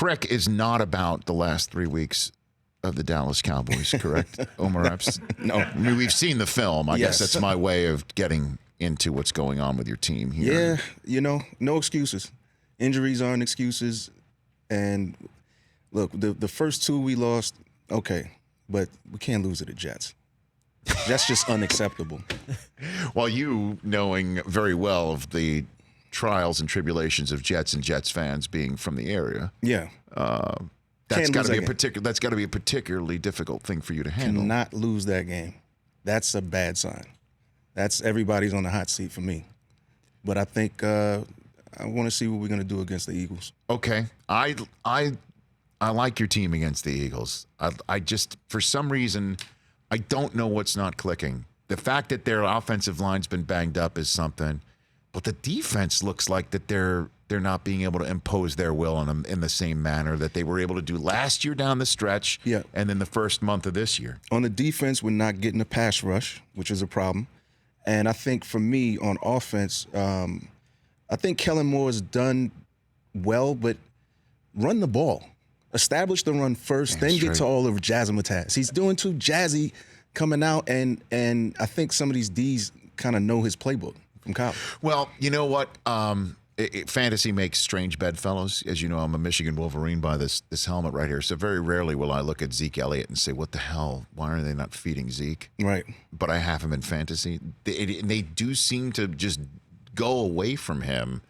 trick is not about the last 3 weeks of the Dallas Cowboys, correct, Omar Epps? No. I mean, we've seen the film. I guess Yes. that's my way of getting into what's going on with your team here. Yeah, no excuses. Injuries aren't excuses. And look, the first 2 we lost, okay, but we can't lose to the Jets. That's just unacceptable. Well, you knowing very well of the trials and tribulations of Jets and Jets fans being from the area, Yeah. that's Can't got to lose be that game. that's got to be a particularly difficult thing for you to handle. Cannot lose that game. That's a bad sign. That's everybody's on the hot seat for me. But I think I want to see what we're going to do against the Eagles. Okay, I like your team against the Eagles. I just, for some reason, I don't know what's not clicking. The fact that their offensive line's been banged up is something, but the defense looks like that they're not being able to impose their will on them in the same manner that they were able to do last year down the stretch, and then the first month of this year. On the defense, we're not getting a pass rush, which is a problem. And I think for me on offense, I think Kellen Moore has done well, but run the ball. Establish the run first, then get to all of razzmatazz. He's doing too jazzy coming out, and I think some of these Ds kind of know his playbook from college. Well, you know what? Fantasy makes strange bedfellows. As you know, I'm a Michigan Wolverine by this helmet right here. So very rarely will I look at Zeke Elliott and say, what the hell? Why are they not feeding Zeke? Right. But I have him in fantasy. They do seem to just go away from him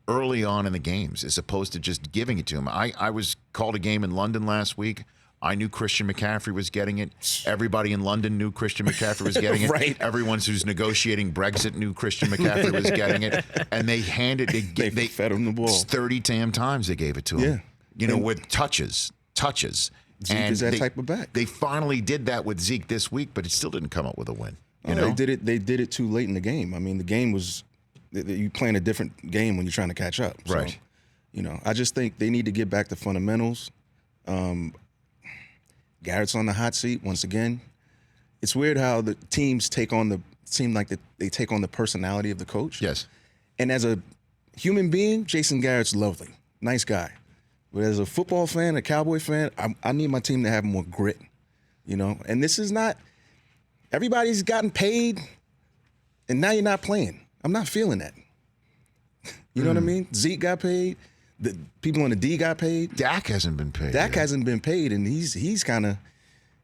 early on in the games as opposed to just giving it to him. I was called a game in London last week. I knew Christian McCaffrey was getting it. Everybody in London knew Christian McCaffrey was getting it. Right. Everyone who's negotiating Brexit knew Christian McCaffrey was getting it. And they they fed him the ball. 30 damn times they gave it to him. Yeah. You know, with touches. Zeke is that type of back. They finally did that with Zeke this week, but it still didn't come up with a win. You know? know? They did it too late in the game. I mean, the game was you playing a different game when you're trying to catch up. So, right. You know, I just think they need to get back to fundamentals. Garrett's on the hot seat once again. It's weird how the teams take on they take on the personality of the coach. Yes. And as a human being, Jason Garrett's lovely, nice guy. But as a football fan, a Cowboy fan, I need my team to have more grit, you know. And this is not everybody's gotten paid, and now you're not playing. I'm not feeling that. You know what I mean? Zeke got paid. The people on the D got paid. Dak hasn't been paid. Dak hasn't been paid, and he's kind of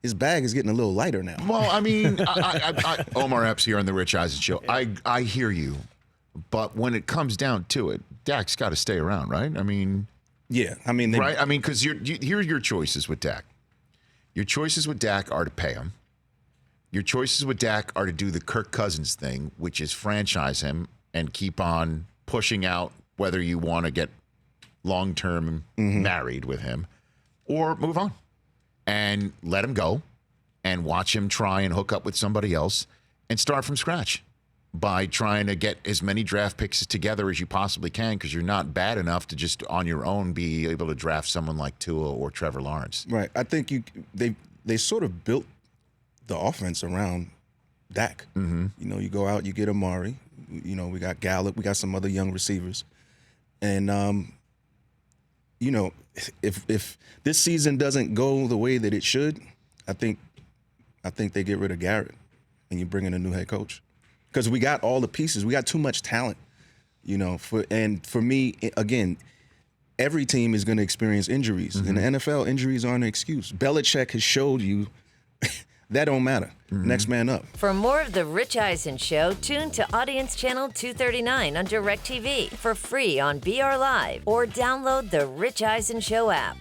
his bag is getting a little lighter now. Well, I mean, Omar Epps here on the Rich Eisen Show. I hear you, but when it comes down to it, Dak's got to stay around, right? I mean, yeah, I mean, right? I mean, because here are your choices with Dak. Your choices with Dak are to pay him. Your choices with Dak are to do the Kirk Cousins thing, which is franchise him and keep on pushing out whether you want to get long-term married with him or move on and let him go and watch him try and hook up with somebody else and start from scratch by trying to get as many draft picks together as you possibly can because you're not bad enough to just on your own be able to draft someone like Tua or Trevor Lawrence. Right. I think they sort of built the offense around Dak. Mm-hmm. You know, you go out, you get Amari. You know, we got Gallup. We got some other young receivers. And, you know, if this season doesn't go the way that it should, I think they get rid of Garrett and you bring in a new head coach. Because we got all the pieces. We got too much talent, you know. For me, again, every team is going to experience injuries. In the NFL, injuries aren't an excuse. Belichick has showed you that don't matter. Next man up. For more of The Rich Eisen Show, tune to Audience Channel 239 on DirecTV for free on BR Live or download the Rich Eisen Show app.